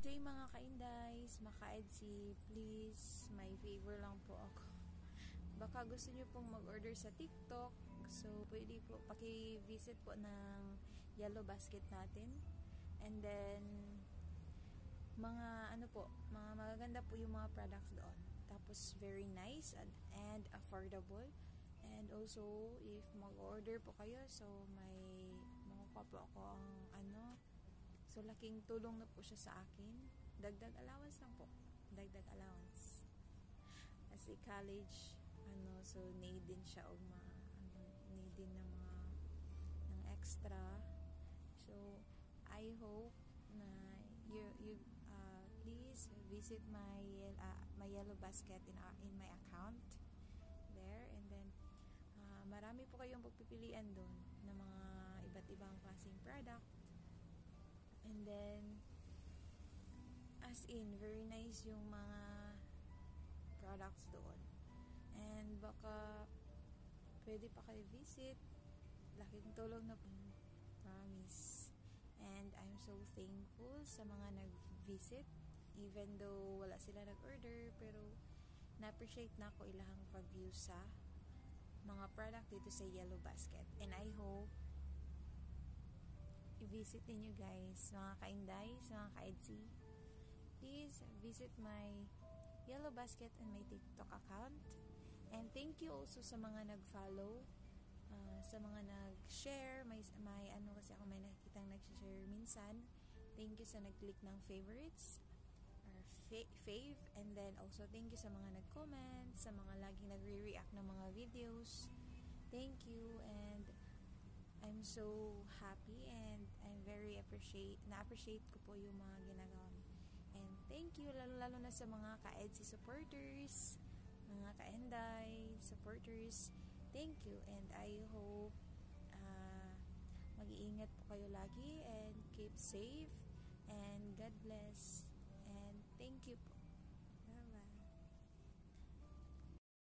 day mga ka-Indays, maka-Edsy, please, may favor lang po ako. Baka gusto nyo pong mag-order sa TikTok, so pwede po, paki-visit po ng Yellow Basket natin. And then, mga mga magaganda po yung mga products doon. Tapos, very nice and affordable. And also, if mag-order po kayo, so may makukuha po ako ang so laking tulong na po siya sa akin. Dagdag allowance lang po. Dagdag allowance. Kasi college, so need din siya o need din ng extra. So, I hope na you please visit my Yellow Basket in my account there, and then marami po kayong pagpipilian doon ng mga iba't ibang klaseng product, and then as in very nice yung mga products doon, and baka pwede pa kayo visit. Laking tulong na po, promise. And I'm so thankful sa mga nag-visit, even though wala sila nag-order, pero na-appreciate na ako ilahang pag-view sa mga product dito sa Yellow Basket. And I hope i-visit ninyo guys, mga ka-Indays, mga ka-Edsy. Please visit my Yellow Basket and my TikTok account. And thank you also sa mga nag-follow, sa mga nag-share. May kasi ako may nakikitang nag-share minsan. Thank you sa nag-click ng favorites or fave, and then also thank you sa mga nag-comment, sa mga laging nagre-react ng mga videos. Thank you, and I'm so happy, and I'm very na-appreciate ko po yung mga ginagawa mo. And thank you lalo na sa mga ka-Edsy supporters, mga ka-Inday supporters. Thank you, and I hope mag-iingat po kayo lagi, and keep safe, and God bless, and thank you po.